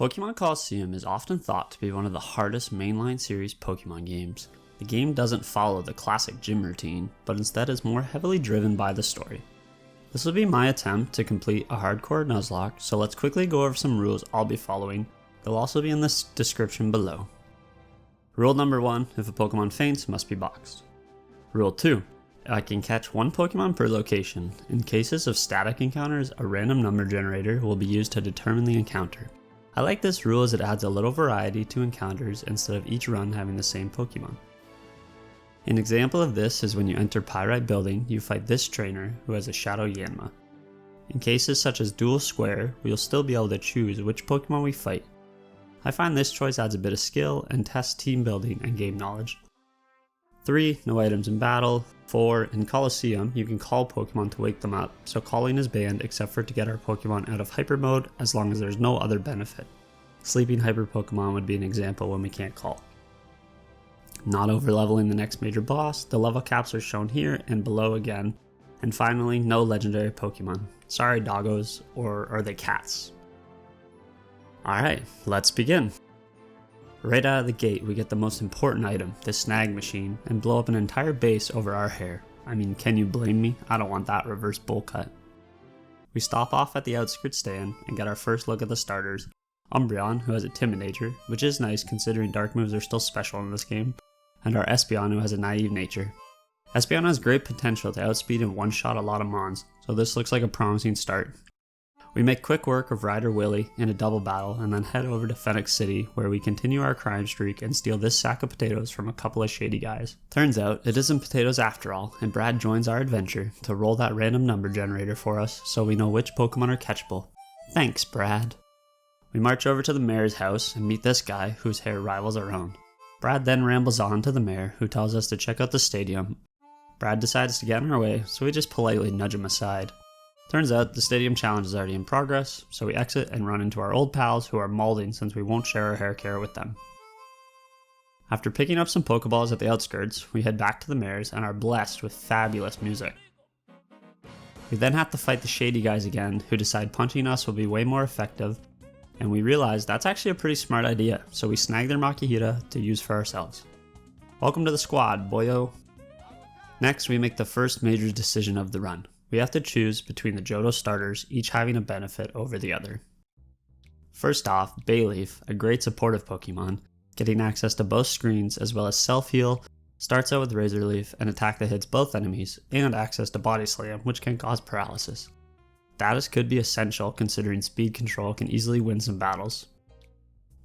Pokemon Colosseum is often thought to be one of the hardest mainline series Pokemon games. The game doesn't follow the classic gym routine, but instead is more heavily driven by the story. This will be my attempt to complete a hardcore Nuzlocke, so let's quickly go over some rules I'll be following. They'll also be in the description below. Rule number 1, if a Pokemon faints, must be boxed. Rule 2, I can catch one Pokemon per location. In cases of static encounters, a random number generator will be used to determine the encounter. I like this rule as it adds a little variety to encounters instead of each run having the same Pokemon. An example of this is when you enter Pyrite Building, you fight this trainer who has a Shadow Yanma. In cases such as Dual Square, we'll still be able to choose which Pokemon we fight. I find this choice adds a bit of skill and tests team building and game knowledge. 3. No items in battle. 4. In Colosseum, you can call Pokemon to wake them up, so calling is banned except for to get our Pokemon out of Hyper Mode as long as there's no other benefit. Sleeping Hyper Pokemon would be an example when we can't call. Not overleveling the next major boss, the level caps are shown here and below again. And finally, no legendary Pokemon. Sorry doggos, or are they cats? Alright, let's begin. Right out of the gate, we get the most important item, the snag machine, and blow up an entire base over our hair. I mean, can you blame me? I don't want that reverse bowl cut. We stop off at the outskirts stand and get our first look at the starters. Umbreon, who has a timid nature, which is nice considering dark moves are still special in this game, and our Espeon, who has a naive nature. Espeon has great potential to outspeed and one-shot a lot of mons, so this looks like a promising start. We make quick work of Ryder Willy in a double battle and then head over to Phoenix City where we continue our crime streak and steal this sack of potatoes from a couple of shady guys. Turns out it isn't potatoes after all, and Brad joins our adventure to roll that random number generator for us so we know which Pokemon are catchable. Thanks, Brad. We march over to the mayor's house and meet this guy whose hair rivals our own. Brad then rambles on to the mayor who tells us to check out the stadium. Brad decides to get in our way, so we just politely nudge him aside. Turns out the stadium challenge is already in progress, so we exit and run into our old pals who are molding since we won't share our hair care with them. After picking up some Pokeballs at the outskirts, we head back to the mayor's and are blessed with fabulous music. We then have to fight the shady guys again, who decide punching us will be way more effective, and we realize that's actually a pretty smart idea, so we snag their Makihira to use for ourselves. Welcome to the squad, boyo! Next, we make the first major decision of the run. We have to choose between the Johto starters, each having a benefit over the other. First off, Bayleaf, a great supportive Pokemon, getting access to both screens as well as self-heal, starts out with Razor Leaf, an attack that hits both enemies, and access to Body Slam, which can cause paralysis. Status could be essential considering speed control can easily win some battles.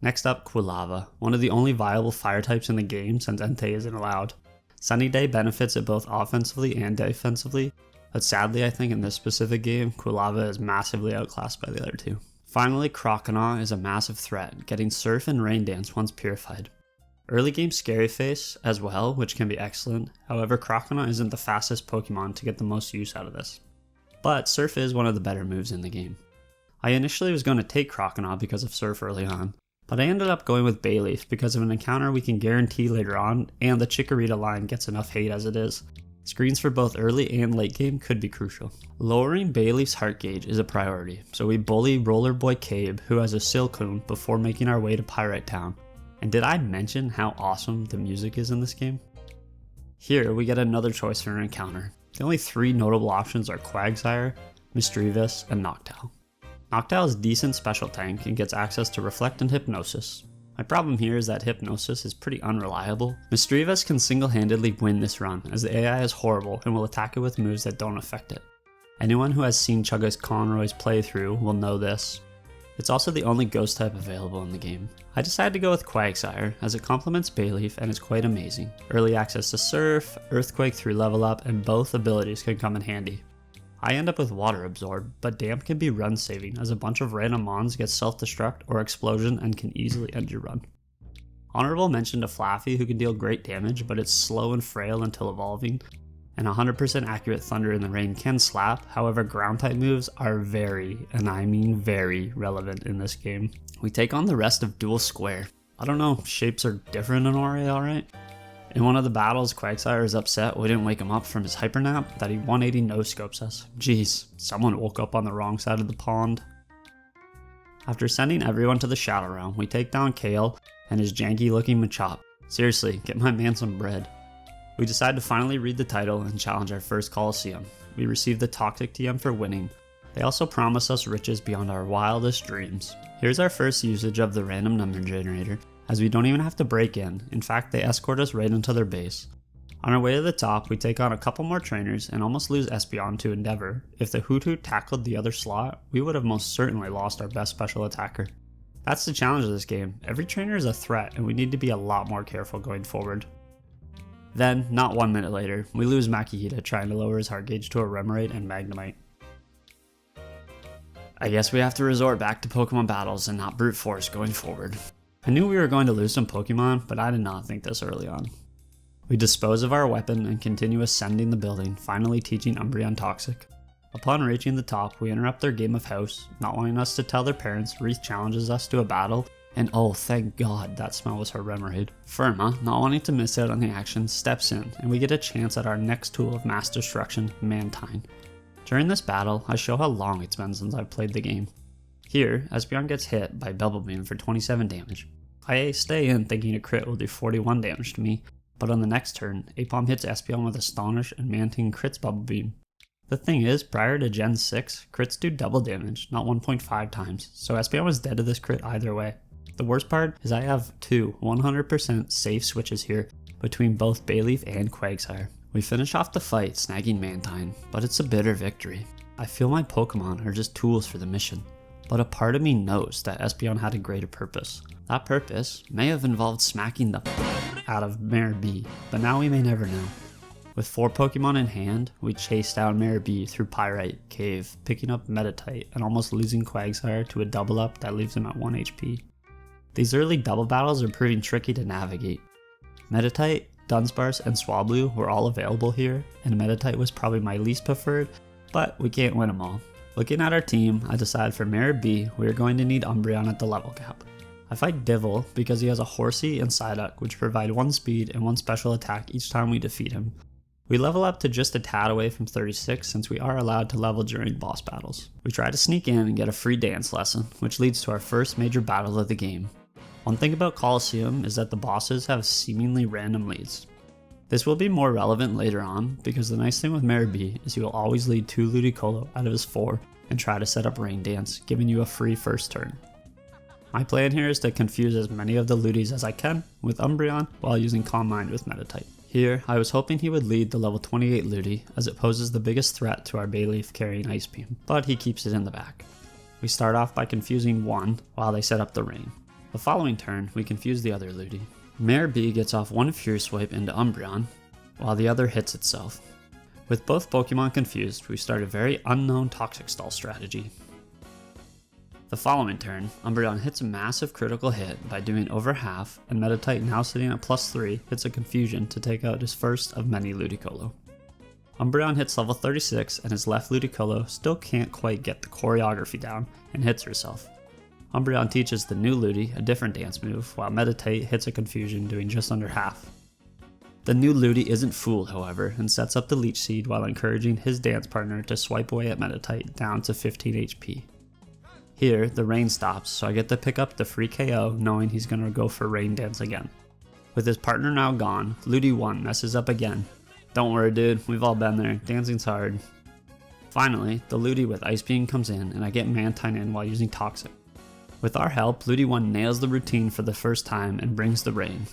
Next up, Quilava, one of the only viable fire types in the game since Entei isn't allowed. Sunny Day benefits it both offensively and defensively, but sadly I think in this specific game, Quilava is massively outclassed by the other two. Finally, Croconaw is a massive threat, getting Surf and Rain Dance once purified. Early game Scary Face as well, which can be excellent, however Croconaw isn't the fastest Pokemon to get the most use out of this. But Surf is one of the better moves in the game. I initially was going to take Croconaw because of Surf early on, but I ended up going with Bayleaf because of an encounter we can guarantee later on, and the Chikorita line gets enough hate as it is. Screens for both early and late game could be crucial. Lowering Bayleaf's heart gauge is a priority, so we bully Roller Boy Cabe, who has a Silcoon, before making our way to Pyrite Town. And did I mention how awesome the music is in this game? Here we get another choice for an encounter. The only 3 notable options are Quagsire, Misdreavus, and Noctowl. Noctowl is decent special tank and gets access to Reflect and Hypnosis. My problem here is that Hypnosis is pretty unreliable. Misdreavus can single-handedly win this run, as the AI is horrible and will attack it with moves that don't affect it. Anyone who has seen Chugga's Conroy's playthrough will know this. It's also the only ghost type available in the game. I decided to go with Quagsire, as it complements Bayleaf and is quite amazing. Early access to Surf, Earthquake through level up, and both abilities can come in handy. I end up with Water Absorb, but Damp can be run saving as a bunch of random mons get self-destruct or explosion and can easily end your run. Honorable mention to Flaffy, who can deal great damage, but it's slow and frail until evolving, and 100% accurate Thunder in the Rain can slap, however ground type moves are very, and I mean very, relevant in this game. We take on the rest of Dual Square. I don't know, shapes are different in Ori, alright? In one of the battles, Quagsire is upset we didn't wake him up from his hyper nap that he 180 no-scopes us. Jeez, someone woke up on the wrong side of the pond. After sending everyone to the Shadow Realm, we take down Kale and his janky looking Machop. Seriously, get my man some bread. We decide to finally read the title and challenge our first Colosseum. We receive the Toxic TM for winning. They also promise us riches beyond our wildest dreams. Here's our first usage of the random number generator, as we don't even have to break in fact they escort us right into their base. On our way to the top, we take on a couple more trainers and almost lose Espeon to Endeavor. If the Hoot tackled the other slot, we would have most certainly lost our best special attacker. That's the challenge of this game. Every trainer is a threat and we need to be a lot more careful going forward. Then, not 1 minute later, we lose Makihita trying to lower his heart gauge to a Remoraid and Magnemite. I guess we have to resort back to Pokemon battles and not brute force going forward. I knew we were going to lose some Pokemon, but I did not think this early on. We dispose of our weapon and continue ascending the building, finally teaching Umbreon Toxic. Upon reaching the top, we interrupt their game of house. Not wanting us to tell their parents, Wreath challenges us to a battle, and oh thank god that smell was her Remoraid. Firma, not wanting to miss out on the action, steps in, and we get a chance at our next tool of mass destruction, Mantine. During this battle, I show how long it's been since I've played the game. Here, Espeon gets hit by Bubble Beam for 27 damage. I stay in thinking a crit will do 41 damage to me, but on the next turn, Aipom hits Espeon with Astonish and Mantine crits Bubble Beam. The thing is, prior to Gen 6, crits do double damage, not 1.5 times, so Espeon was dead to this crit either way. The worst part is I have two 100% safe switches here between both Bayleaf and Quagsire. We finish off the fight snagging Mantine, but it's a bitter victory. I feel my Pokemon are just tools for the mission, but a part of me knows that Espeon had a greater purpose. That purpose may have involved smacking the out of Mare B, but now we may never know. With 4 Pokemon in hand, we chase down Mare B through Pyrite Cave, picking up Meditite and almost losing Quagsire to a double up that leaves him at 1 HP. These early double battles are proving tricky to navigate. Meditite, Dunsparce, and Swablu were all available here, and Meditite was probably my least preferred, but we can't win them all. Looking at our team, I decide for Mare B, we are going to need Umbreon at the level cap. I fight Divil because he has a Horsey and Psyduck, which provide 1 speed and 1 special attack each time we defeat him. We level up to just a tad away from 36 since we are allowed to level during boss battles. We try to sneak in and get a free dance lesson, which leads to our first major battle of the game. One thing about Colosseum is that the bosses have seemingly random leads. This will be more relevant later on because the nice thing with Mare B is he will always lead 2 Ludicolo out of his 4 and try to set up Rain Dance, giving you a free first turn. My plan here is to confuse as many of the Ludis as I can with Umbreon while using Calm Mind with Meditite. Here, I was hoping he would lead the level 28 Ludi as it poses the biggest threat to our Bayleaf carrying Ice Beam, but he keeps it in the back. We start off by confusing one while they set up the Rain. The following turn, we confuse the other Ludi. Mare B gets off 1 Fierce Swipe into Umbreon, while the other hits itself. With both Pokemon confused, we start a very unknown Toxic Stall strategy. The following turn, Umbreon hits a massive critical hit by doing over half, and Meditite, now sitting at +3, hits a confusion to take out his first of many Ludicolo. Umbreon hits level 36 and his left Ludicolo still can't quite get the choreography down and hits herself. Umbreon teaches the new Ludi a different dance move, while Meditite hits a confusion doing just under half. The new Ludi isn't fooled, however, and sets up the Leech Seed while encouraging his dance partner to swipe away at Meditite down to 15 HP. Here, the rain stops, so I get to pick up the free KO knowing he's gonna go for Rain Dance again. With his partner now gone, Ludi 1 messes up again. Don't worry dude, we've all been there, dancing's hard. Finally, the Ludi with Ice Beam comes in and I get Mantine in while using Toxic. With our help, Ludi 1 nails the routine for the first time and brings the rain.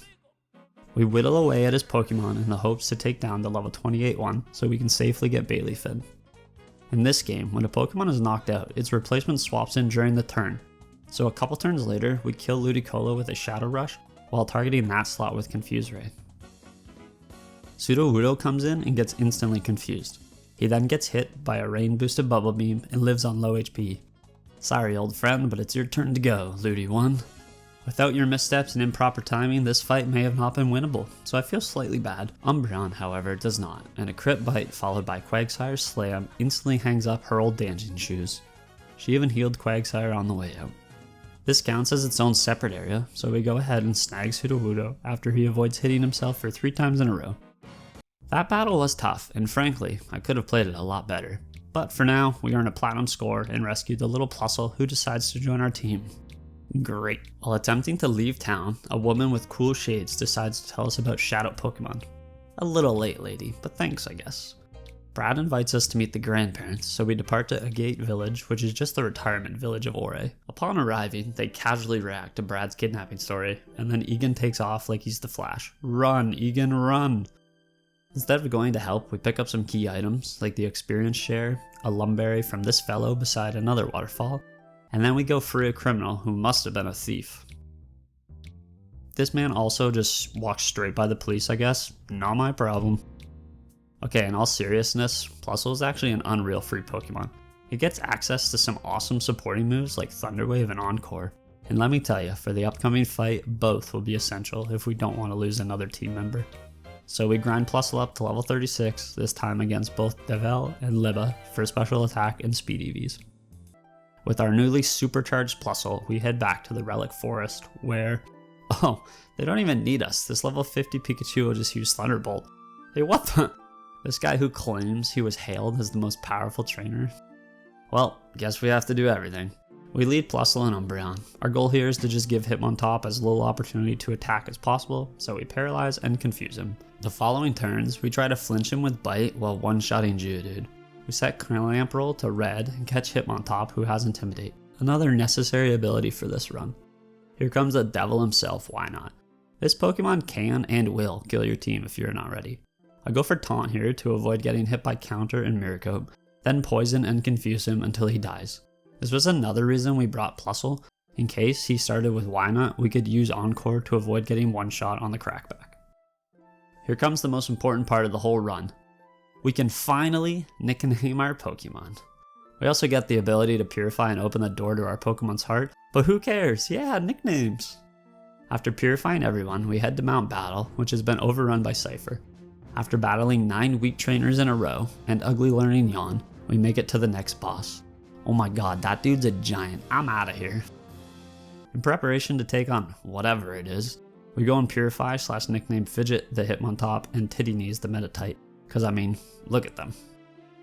We whittle away at his Pokemon in the hopes to take down the level 28 one so we can safely get Bayleaf in. In this game, when a Pokemon is knocked out, its replacement swaps in during the turn, so a couple turns later, we kill Ludicolo with a Shadow Rush while targeting that slot with Confuse Ray. Sudowoodo comes in and gets instantly confused. He then gets hit by a rain boosted Bubble Beam and lives on low HP. Sorry old friend, but it's your turn to go, Ludi 1. Without your missteps and improper timing, this fight may have not been winnable, so I feel slightly bad. Umbreon, however, does not, and a crit bite followed by Quagsire's Slam instantly hangs up her old dancing shoes. She even healed Quagsire on the way out. This counts as its own separate area, so we go ahead and snag Sudowoodo after he avoids hitting himself for 3 times in a row. That battle was tough, and frankly, I could have played it a lot better. But for now, we earn a platinum score and rescue the little Plusle who decides to join our team. Great. While attempting to leave town, a woman with cool shades decides to tell us about shadow Pokemon. A little late, lady, but thanks, I guess. Brad invites us to meet the grandparents, so we depart to Agate Village, which is just the retirement village of Ore. Upon arriving, they casually react to Brad's kidnapping story, and then Egan takes off like he's the Flash. Run, Egan, run! Instead of going to help, we pick up some key items, like the experience share, a lumberry from this fellow beside another waterfall, and then we go free a criminal who must have been a thief. This man also just walks straight by the police, I guess. Not my problem. Okay, in all seriousness, Plusle is actually an unreal free Pokemon. It gets access to some awesome supporting moves like Thunder Wave and Encore. And let me tell you, for the upcoming fight, both will be essential if we don't want to lose another team member. So we grind Plusle up to level 36, this time against both Devel and Liba for special attack and speed EVs. With our newly supercharged Plusle, we head back to the Relic Forest where... Oh, they don't even need us. This level 50 Pikachu will just use Thunderbolt. Hey, what the... This guy who claims he was hailed as the most powerful trainer? Well, guess we have to do everything. We lead Plusle and Umbreon. Our goal here is to just give Hitmontop as little opportunity to attack as possible, so we paralyze and confuse him. The following turns, we try to flinch him with Bite while one-shotting Geodude. We set Clamp Roll to red and catch Hitmontop, who has Intimidate. Another necessary ability for this run. Here comes the devil himself, why not? This Pokemon can and will kill your team if you're not ready. I go for Taunt here to avoid getting hit by Counter and Miracope, then Poison and confuse him until he dies. This was another reason we brought Plusle. In case he started with Wynot, we could use Encore to avoid getting one shot on the Crackback. Here comes the most important part of the whole run. We can finally nickname our Pokemon. We also get the ability to purify and open the door to our Pokemon's heart, but who cares? Yeah, nicknames! After purifying everyone, we head to Mount Battle, which has been overrun by Cypher. After battling 9 weak trainers in a row and ugly learning Yawn, we make it to the next boss. Oh my god, that dude's a giant. I'm out of here. In preparation to take on whatever it is, we go and purify / nickname Fidget the Hitmontop and Titty Knees the Meditite. Cause I mean, look at them.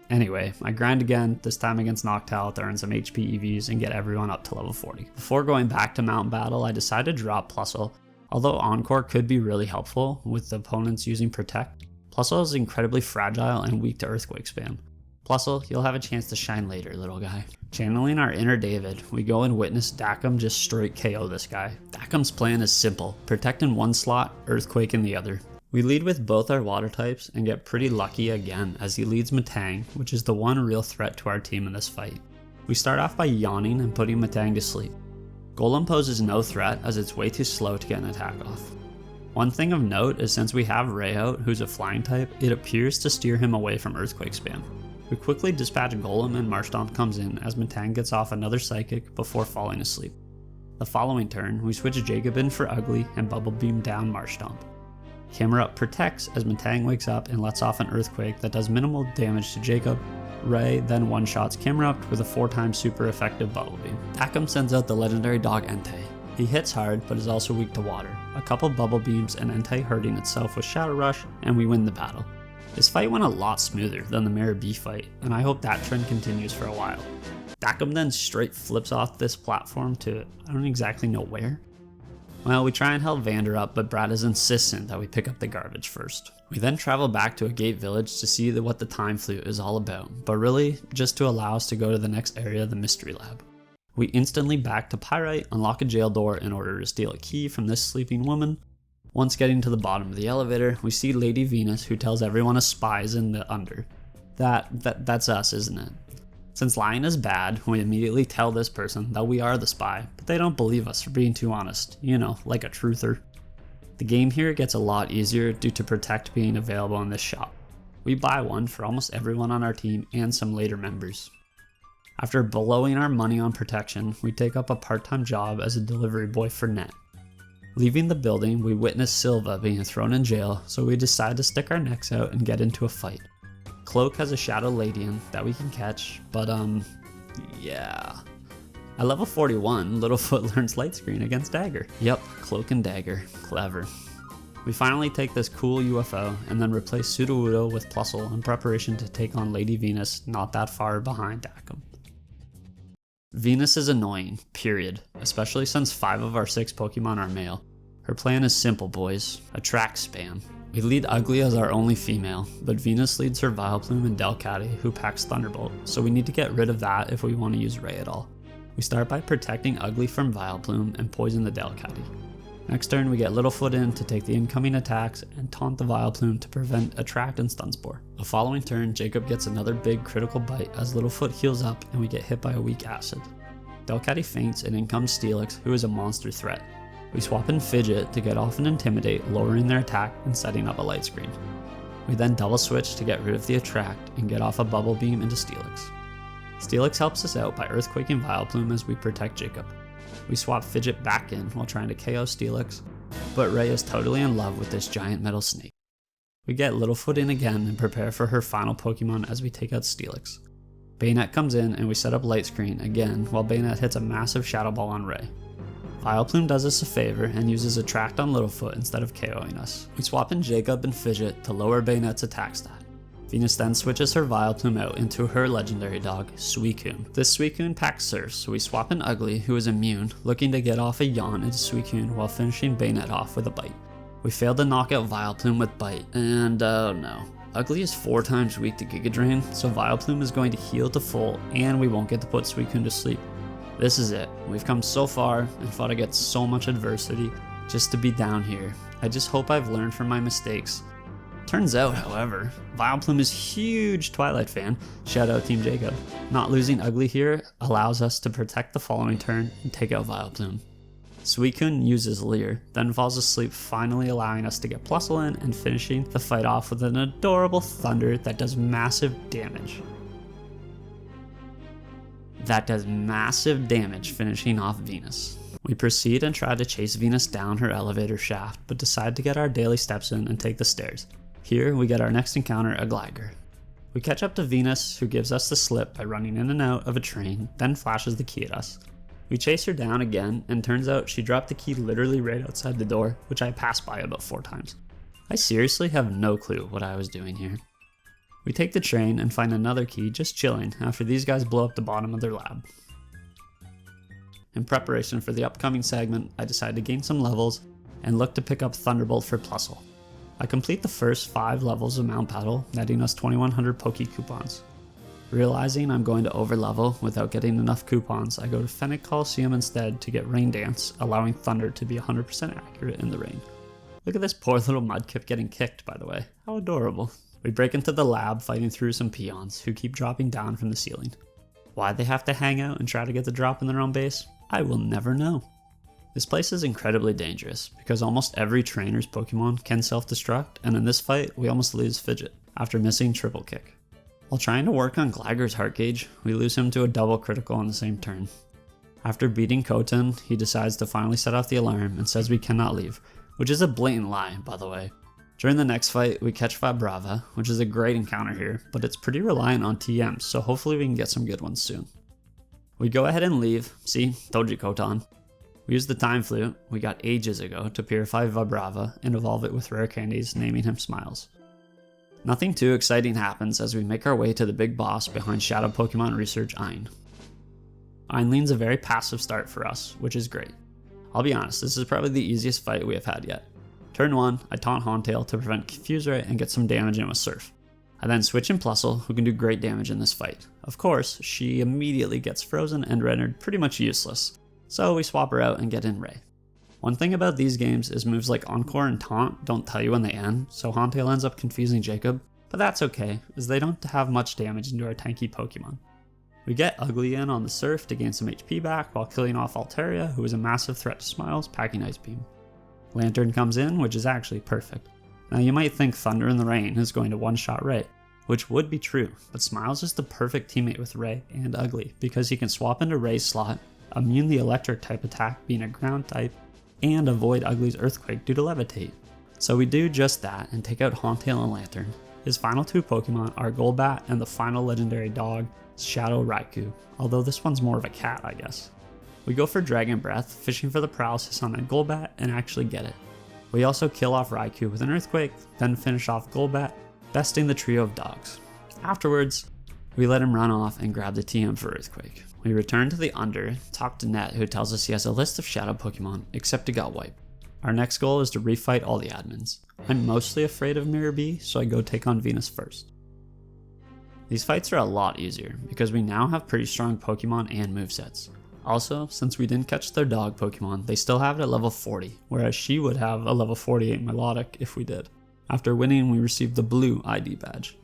Anyway, I grind again, this time against Noctowl to earn some HP EVs and get everyone up to level 40. Before going back to Mount Battle, I decided to drop Plusle. Although Encore could be really helpful with the opponents using Protect, Plusle is incredibly fragile and weak to Earthquake spam. Plusle, you'll have a chance to shine later, little guy. Channeling our inner David, we go and witness Dakim just straight KO this guy. Dakim's plan is simple, Protect in one slot, Earthquake in the other. We lead with both our water types and get pretty lucky again as he leads Metang, which is the one real threat to our team in this fight. We start off by yawning and putting Metang to sleep. Golem poses no threat as it's way too slow to get an attack off. One thing of note is since we have Ray out, who's a flying type, it appears to steer him away from Earthquake spam. We quickly dispatch Golem and Marshtomp comes in as Metang gets off another Psychic before falling asleep. The following turn, we switch Jacob in for Ugly and Bubble Beam down Marshtomp. Camera Up protects as Metang wakes up and lets off an Earthquake that does minimal damage to Jacob. Ray then one-shots Camerupt with a 4-time super effective Bubble Beam. Dakim sends out the legendary dog Entei. He hits hard, but is also weak to water. A couple Bubble Beams and Entei hurting itself with Shadow Rush, and we win the battle. This fight went a lot smoother than the Mara B fight, and I hope that trend continues for a while. Dakim then straight flips off this platform to I don't exactly know where. Well, we try and help Vander up, but Brad is insistent that we pick up the garbage first. We then travel back to Agate Village to see what the Time Flute is all about, but really just to allow us to go to the next area, the Mystery Lab. We instantly back to Pyrite, unlock a jail door in order to steal a key from this sleeping woman. Once getting to the bottom of the elevator, we see Lady Venus, who tells everyone a spy is in the under. That's us, isn't it? Since lying is bad, we immediately tell this person that we are the spy, but they don't believe us for being too honest, you know, like a truther. The game here gets a lot easier due to Protect being available in this shop. We buy one for almost everyone on our team and some later members. After blowing our money on protection, we take up a part-time job as a delivery boy for Net. Leaving the building, we witness Silva being thrown in jail, so we decide to stick our necks out and get into a fight. Cloak has a Shadow Ladian that we can catch, but yeah. At level 41, Littlefoot learns Light Screen against Dagger. Yep, Cloak and Dagger. Clever. We finally take this cool UFO and then replace Sudowoodo with Plusle in preparation to take on Lady Venus not that far behind Dakim. Venus is annoying, period, especially since 5 of our 6 Pokemon are male. Her plan is simple, boys, attract spam. We lead Ugly as our only female, but Venus leads her Vileplume and Delcatty, who packs Thunderbolt, so we need to get rid of that if we want to use Ray at all. We start by protecting Ugly from Vileplume and poison the Delcatty. Next turn we get Littlefoot in to take the incoming attacks and taunt the Vileplume to prevent Attract and Stun Spore. The following turn, Jacob gets another big critical bite as Littlefoot heals up and we get hit by a weak Acid. Delcatty faints and in comes Steelix, who is a monster threat. We swap in Fidget to get off and Intimidate, lowering their attack and setting up a light screen. We then double switch to get rid of the Attract and get off a Bubble Beam into Steelix. Steelix helps us out by Earthquaking Vileplume as we protect Jacob. We swap Fidget back in while trying to KO Steelix, but Ray is totally in love with this giant metal snake. We get Littlefoot in again and prepare for her final Pokemon as we take out Steelix. Bayonet comes in and we set up Light Screen again while Bayonet hits a massive Shadow Ball on Ray. Vileplume does us a favor and uses Attract on Littlefoot instead of KOing us. We swap in Jacob and Fidget to lower Bayonet's attack stat. Venus then switches her Vileplume out into her legendary dog, Suicune. This Suicune packs Surf, so we swap in Ugly, who is immune, looking to get off a Yawn into Suicune while finishing Bayonet off with a Bite. We fail to knock out Vileplume with Bite, and oh no. Ugly is 4 times weak to Giga Drain, so Vileplume is going to heal to full, and we won't get to put Suicune to sleep. This is it. We've come so far and fought against so much adversity just to be down here. I just hope I've learned from my mistakes. Turns out, however, Vileplume is a huge Twilight fan. Shout out Team Jacob. Not losing Ugly here allows us to protect the following turn and take out Vileplume. Suicune uses Leer, then falls asleep, finally allowing us to get Plusle in and finishing the fight off with an adorable Thunder that does massive damage. Finishing off Venus. We proceed and try to chase Venus down her elevator shaft, but decide to get our daily steps in and take the stairs. Here, we get our next encounter, a Gligar. We catch up to Venus, who gives us the slip by running in and out of a train, then flashes the key at us. We chase her down again, and turns out she dropped the key literally right outside the door, which I passed by about 4 times. I seriously have no clue what I was doing here. We take the train and find another key just chilling after these guys blow up the bottom of their lab. In preparation for the upcoming segment, I decide to gain some levels and look to pick up Thunderbolt for Plusle. I complete the first 5 levels of Mount Battle, netting us 2100 Poke Coupons. Realizing I'm going to overlevel without getting enough coupons, I go to Pyrite Colosseum instead to get Rain Dance, allowing Thunder to be 100% accurate in the rain. Look at this poor little Mudkip getting kicked, by the way. How adorable. We break into the lab fighting through some peons who keep dropping down from the ceiling. Why they have to hang out and try to get the drop in their own base, I will never know. This place is incredibly dangerous because almost every trainer's Pokemon can self-destruct, and in this fight we almost lose Fidget after missing Triple Kick. While trying to work on Gligar's heart gauge, we lose him to a double critical on the same turn. After beating Khotan, he decides to finally set off the alarm and says we cannot leave, which is a blatant lie, by the way. During the next fight, we catch Vibrava, which is a great encounter here, but it's pretty reliant on TMs, so hopefully we can get some good ones soon. We go ahead and leave. See, told you, Khotan. We use the Time Flute we got ages ago to purify Vibrava and evolve it with rare candies, naming him Smiles. Nothing too exciting happens as we make our way to the big boss behind Shadow Pokemon Research Ein. Einlein's a very passive start for us, which is great. I'll be honest, this is probably the easiest fight we have had yet. Turn 1, I taunt Hauntail to prevent Confuse Ray and get some damage in with Surf. I then switch in Plusle, who can do great damage in this fight. Of course, she immediately gets frozen and rendered pretty much useless, so we swap her out and get in Ray. One thing about these games is moves like Encore and Taunt don't tell you when they end, so Hauntail ends up confusing Jacob, but that's okay, as they don't have much damage into our tanky Pokemon. We get Ugly in on the Surf to gain some HP back while killing off Altaria, who is a massive threat to Smiles, packing Ice Beam. Lantern comes in, which is actually perfect. Now you might think Thunder in the Rain is going to one-shot Ray, which would be true, but Smiles is the perfect teammate with Ray and Ugly because he can swap into Ray's slot, immune the electric type attack being a ground type, and avoid Ugly's Earthquake due to Levitate. So we do just that and take out Hauntail and Lantern. His final 2 Pokemon are Golbat and the final legendary dog, Shadow Raikou, although this one's more of a cat, I guess. We go for Dragon Breath, fishing for the paralysis on that Golbat, and actually get it. We also kill off Raikou with an Earthquake, then finish off Golbat, besting the trio of dogs. Afterwards, we let him run off and grab the TM for Earthquake. We return to the Under, talk to Net, who tells us he has a list of Shadow Pokemon, except he got wiped. Our next goal is to refight all the admins. I'm mostly afraid of Mirror B, so I go take on Venus first. These fights are a lot easier, because we now have pretty strong Pokemon and movesets. Also, since we didn't catch their dog Pokemon, they still have it at level 40, whereas she would have a level 48 Milotic if we did. After winning, we received the blue ID badge.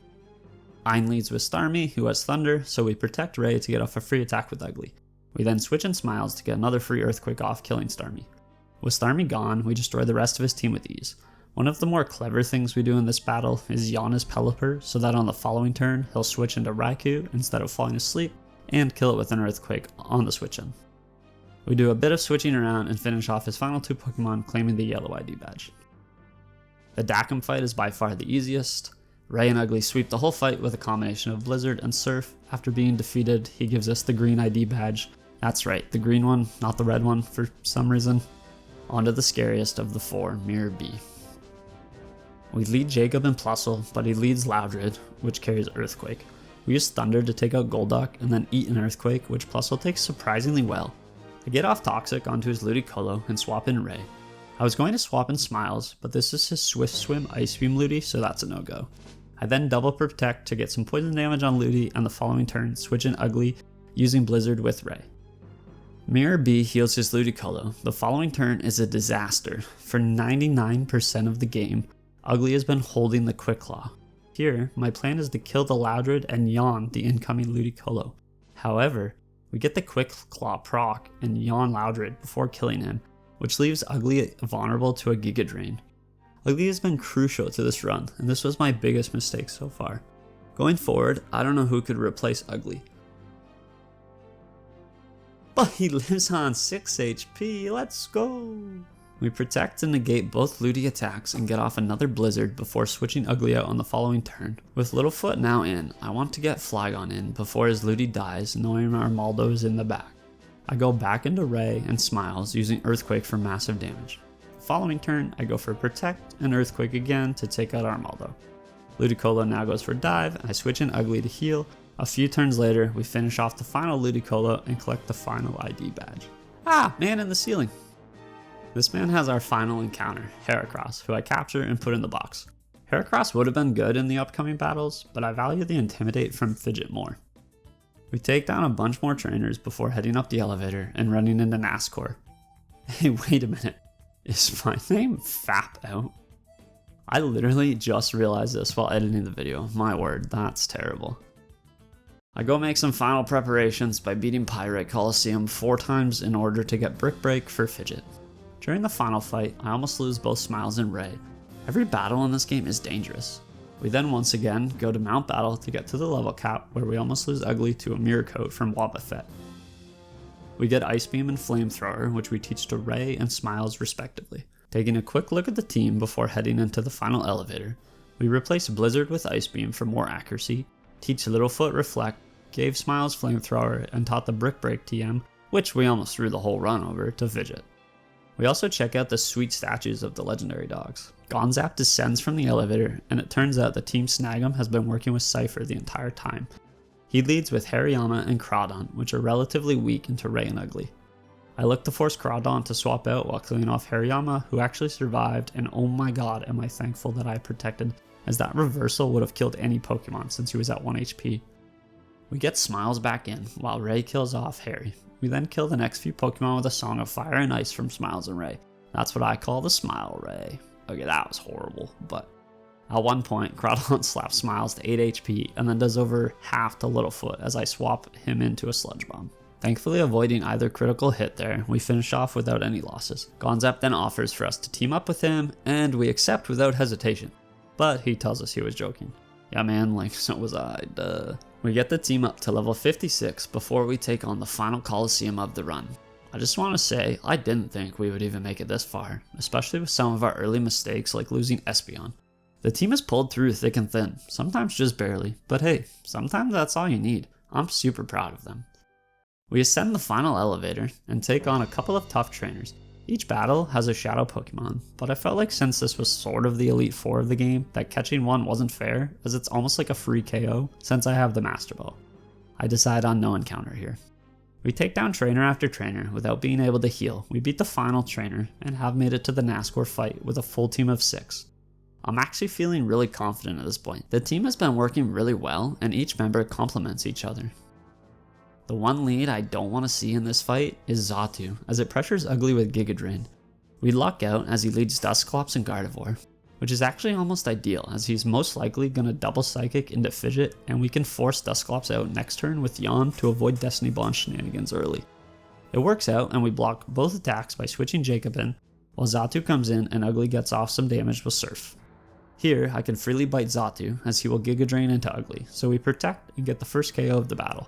Ein leads with Starmie, who has Thunder, so we protect Ray to get off a free attack with Ugly. We then switch in Smiles to get another free Earthquake off, killing Starmie. With Starmie gone, we destroy the rest of his team with ease. One of the more clever things we do in this battle is yawn his Pelipper so that on the following turn, he'll switch into Raikou instead of falling asleep, and kill it with an Earthquake on the switch in. We do a bit of switching around and finish off his final two Pokemon, claiming the yellow ID badge. The Dakim fight is by far the easiest. Ray and Ugly sweep the whole fight with a combination of Blizzard and Surf. After being defeated, he gives us the green ID badge. That's right, the green one, not the red one for some reason. On to the scariest of the four, Mirror B. We lead Jacob and Plusle, but he leads Loudred, which carries Earthquake. We use Thunder to take out Golduck and then eat an Earthquake, which Plusle takes surprisingly well. I get off Toxic onto his Ludicolo and swap in Ray. I was going to swap in Smiles, but this is his Swift Swim Ice Beam Ludi, so that's a no-go. I then double protect to get some poison damage on Ludi, and the following turn switch in Ugly using Blizzard with Ray. Mirror B heals his Ludicolo. The following turn is a disaster. For 99% of the game, Ugly has been holding the Quick Claw. Here, my plan is to kill the Loudred and yawn the incoming Ludicolo. However, we get the Quick Claw proc and yawn Loudred before killing him, which leaves Ugly vulnerable to a Giga Drain. Ugly has been crucial to this run, and this was my biggest mistake so far. Going forward, I don't know who could replace Ugly. But he lives on 6 HP, let's go! We protect and negate both Ludi attacks and get off another Blizzard before switching Ugly out on the following turn. With Littlefoot now in, I want to get Flygon in before his Ludi dies, knowing our Maldo is in the back. I go back into Ray and Smiles using Earthquake for massive damage. The following turn, I go for Protect and Earthquake again to take out Armaldo. Ludicolo now goes for Dive, and I switch in Ugly to heal. A few turns later, we finish off the final Ludicolo and collect the final ID badge. Ah, man in the ceiling! This man has our final encounter, Heracross, who I capture and put in the box. Heracross would have been good in the upcoming battles, but I value the Intimidate from Fidget more. We take down a bunch more trainers before heading up the elevator and running into Nascour. Hey, wait a minute. Is my name Fap out? I literally just realized this while editing the video. My word, that's terrible. I go make some final preparations by beating Pyrite Colosseum 4 times in order to get Brick Break for Fidget. During the final fight, I almost lose both Smiles and Ray. Every battle in this game is dangerous. We then once again go to Mount Battle to get to the level cap where we almost lose Ugly to a Mirror Coat from Wobbuffet. We get Ice Beam and Flamethrower, which we teach to Ray and Smiles respectively. Taking a quick look at the team before heading into the final elevator, we replace Blizzard with Ice Beam for more accuracy, teach Littlefoot Reflect, gave Smiles Flamethrower, and taught the Brick Break TM, which we almost threw the whole run over, to Fidget. We also check out the sweet statues of the legendary dogs. Gonzap descends from the elevator, and it turns out that Team Snag'em has been working with Cypher the entire time. He leads with Hariyama and Crawdon, which are relatively weak into Ray and Ugly. I look to force Crawdon to swap out while killing off Hariyama, who actually survived, and oh my god am I thankful that I protected, as that reversal would have killed any Pokemon since he was at 1 HP. We get Smiles back in, while Ray kills off Harry. We then kill the next few Pokemon with a Song of Fire and Ice from Smiles and Ray. That's what I call the Smile Ray. Okay, that was horrible, but at one point, Crawdon slaps Smiles to 8 HP and then does over half to Littlefoot as I swap him into a Sludge Bomb. Thankfully avoiding either critical hit there, we finish off without any losses. Gonzap then offers for us to team up with him, and we accept without hesitation. But he tells us he was joking. Yeah man, like so was I, duh. We get the team up to level 56 before we take on the final Colosseum of the run. I just want to say, I didn't think we would even make it this far, especially with some of our early mistakes like losing Espeon. The team has pulled through thick and thin, sometimes just barely, but hey, sometimes that's all you need. I'm super proud of them. We ascend the final elevator and take on a couple of tough trainers. Each battle has a shadow Pokemon, but I felt like since this was sort of the Elite Four of the game, that catching one wasn't fair, as it's almost like a free KO since I have the Master Ball. I decide on no encounter here. We take down trainer after trainer without being able to heal. We beat the final trainer and have made it to the Nascour fight with a full team of 6. I'm actually feeling really confident at this point. The team has been working really well and each member complements each other. The one lead I don't want to see in this fight is Xatu, as it pressures Ugly with Giga Drain. We luck out as he leads Dusclops and Gardevoir, which is actually almost ideal as he's most likely going to double Psychic into Fidget and we can force Dusclops out next turn with Yawn to avoid Destiny Bond shenanigans early. It works out and we block both attacks by switching Jacob in, while Xatu comes in and Ugly gets off some damage with Surf. Here I can freely bite Xatu as he will Giga Drain into Ugly, so we protect and get the first KO of the battle.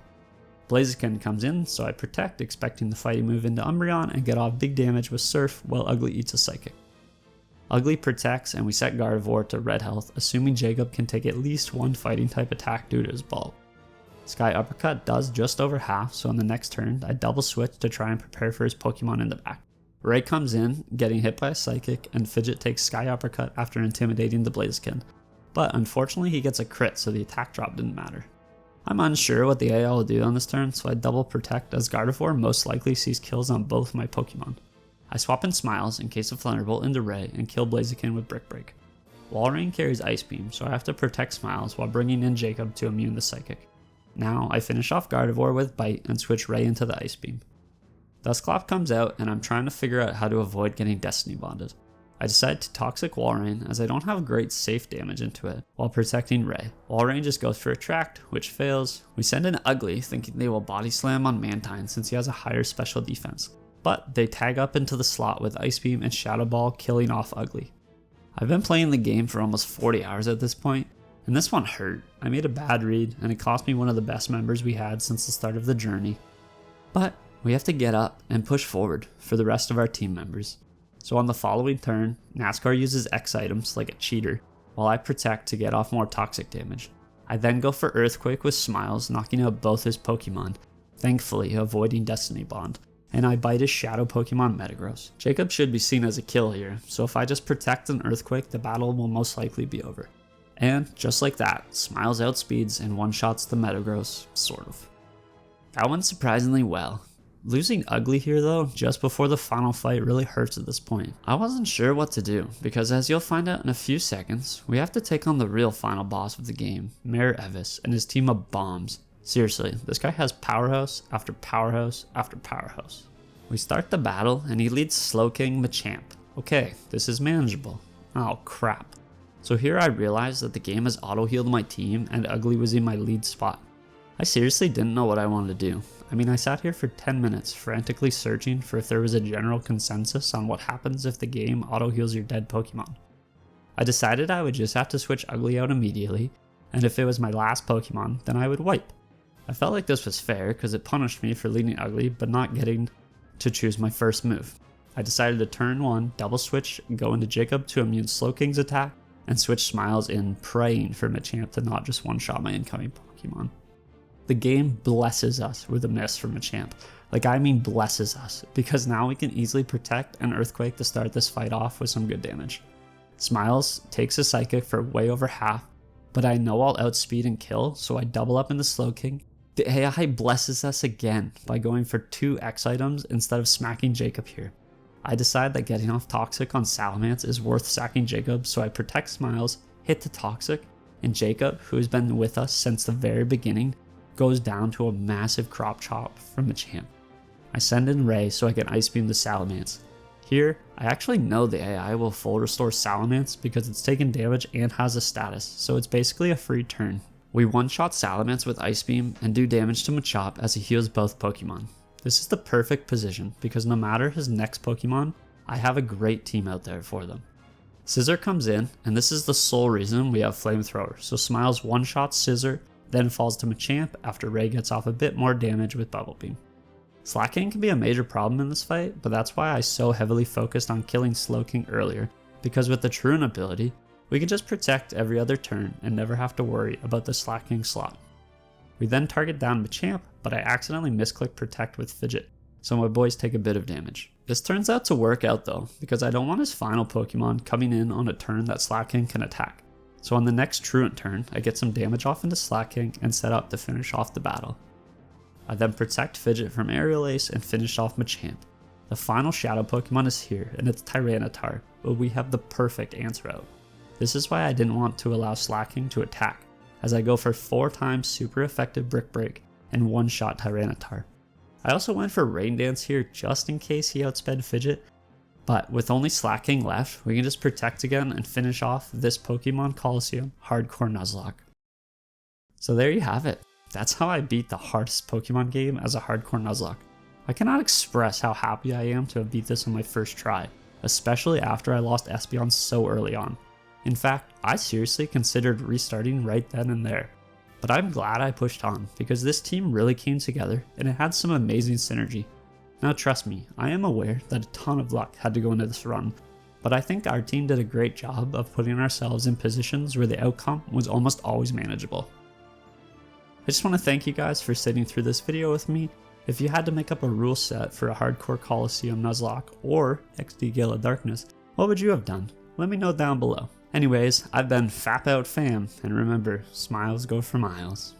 Blaziken comes in, so I protect, expecting the fighting move into Umbreon and get off big damage with Surf while Ugly eats a Psychic. Ugly protects and we set Gardevoir to red health, assuming Jacob can take at least one fighting type attack due to his bulk. Sky Uppercut does just over half, so on the next turn I double switch to try and prepare for his Pokemon in the back. Ray comes in, getting hit by a Psychic, and Fidget takes Sky Uppercut after intimidating the Blaziken, but unfortunately he gets a crit so the attack drop didn't matter. I'm unsure what the AI will do on this turn, so I double protect as Gardevoir most likely sees kills on both my Pokemon. I swap in Smiles in case of Thunderbolt into Ray and kill Blaziken with Brick Break. Walrein carries Ice Beam, so I have to protect Smiles while bringing in Jacob to immune the Psychic. Now I finish off Gardevoir with Bite and switch Ray into the Ice Beam. Dusclops comes out and I'm trying to figure out how to avoid getting Destiny Bonded. I decide to Toxic Walrein as I don't have great safe damage into it while protecting Ray. Walrein just goes for Attract, which fails. We send in Ugly thinking they will Body Slam on Mantine since he has a higher special defense, but they tag up into the slot with Ice Beam and Shadow Ball killing off Ugly. I've been playing the game for almost 40 hours at this point, and this one hurt. I made a bad read and it cost me one of the best members we had since the start of the journey. But we have to get up and push forward for the rest of our team members. So on the following turn, Nascour uses X items like a cheater, while I protect to get off more toxic damage. I then go for Earthquake with Smiles, knocking out both his Pokemon, thankfully avoiding Destiny Bond, and I bite his shadow Pokemon Metagross. Jacob should be seen as a kill here, so if I just protect an Earthquake, the battle will most likely be over. And just like that, Smiles outspeeds and one-shots the Metagross, sort of. That went surprisingly well. Losing Ugly here though, just before the final fight really hurts at this point. I wasn't sure what to do, because as you'll find out in a few seconds, we have to take on the real final boss of the game, Mayor Evis and his team of bombs. Seriously, this guy has powerhouse after powerhouse after powerhouse. We start the battle and he leads Slowking Machamp. Okay, this is manageable. Oh crap. So here I realized that the game has auto-healed my team and Ugly was in my lead spot. I seriously didn't know what I wanted to do. I mean, I sat here for 10 minutes frantically searching for if there was a general consensus on what happens if the game auto-heals your dead Pokemon. I decided I would just have to switch Ugly out immediately, and if it was my last Pokemon, then I would wipe. I felt like this was fair because it punished me for leading Ugly but not getting to choose my first move. I decided to turn 1, double switch, go into Jacob to immune Slowking's attack, and switch Smiles in, praying for Machamp to not just one-shot my incoming Pokemon. The game blesses us with a miss from Machamp. Like, I mean blesses us, because now we can easily protect an Earthquake to start this fight off with some good damage. Smiles takes a Psychic for way over half, but I know I'll outspeed and kill, so I double up into Slowking. The AI blesses us again by going for 2 X items instead of smacking Jacob here. I decide that getting off Toxic on Salamence is worth sacking Jacob, so I protect Smiles, hit the Toxic, and Jacob, who has been with us since the very beginning, goes down to a massive crop chop from Machamp. I send in Ray so I can Ice Beam the Salamence. Here, I actually know the AI will full restore Salamence because it's taken damage and has a status, so it's basically a free turn. We one-shot Salamence with Ice Beam and do damage to Machop as he heals both Pokemon. This is the perfect position because no matter his next Pokemon, I have a great team out there for them. Scissor comes in, and this is the sole reason we have Flamethrower, so Smiles one-shots Scissor, then falls to Machamp after Ray gets off a bit more damage with Bubble Beam. Slacking can be a major problem in this fight, but that's why I so heavily focused on killing Slowking earlier, because with the Troon ability, we can just protect every other turn and never have to worry about the slacking slot. We then target down Machamp, but I accidentally misclick Protect with Fidget. so my boys take a bit of damage. This turns out to work out though, because I don't want his final Pokemon coming in on a turn that Slaking can attack. So on the next Truant turn, I get some damage off into Slaking and set up to finish off the battle. I then protect Fidget from Aerial Ace and finish off Machamp. The final Shadow Pokemon is here, and it's Tyranitar, but we have the perfect answer out. This is why I didn't want to allow Slaking to attack, as I go for 4 times super effective Brick Break and one-shot Tyranitar. I also went for Rain Dance here just in case he outsped Fidget, but with only Slaking left, we can just protect again and finish off this Pokemon Colosseum Hardcore Nuzlocke. So there you have it. That's how I beat the hardest Pokemon game as a Hardcore Nuzlocke. I cannot express how happy I am to have beat this on my first try, especially after I lost Espeon so early on. In fact, I seriously considered restarting right then and there. But I'm glad I pushed on, because this team really came together and it had some amazing synergy. Now trust me, I am aware that a ton of luck had to go into this run, but I think our team did a great job of putting ourselves in positions where the outcome was almost always manageable. I just want to thank you guys for sitting through this video with me. If you had to make up a rule set for a Hardcore Colosseum Nuzlocke or XD Gale of Darkness, what would you have done? Let me know down below. Anyways, I've been Pharoutfam, and remember, smiles go for miles.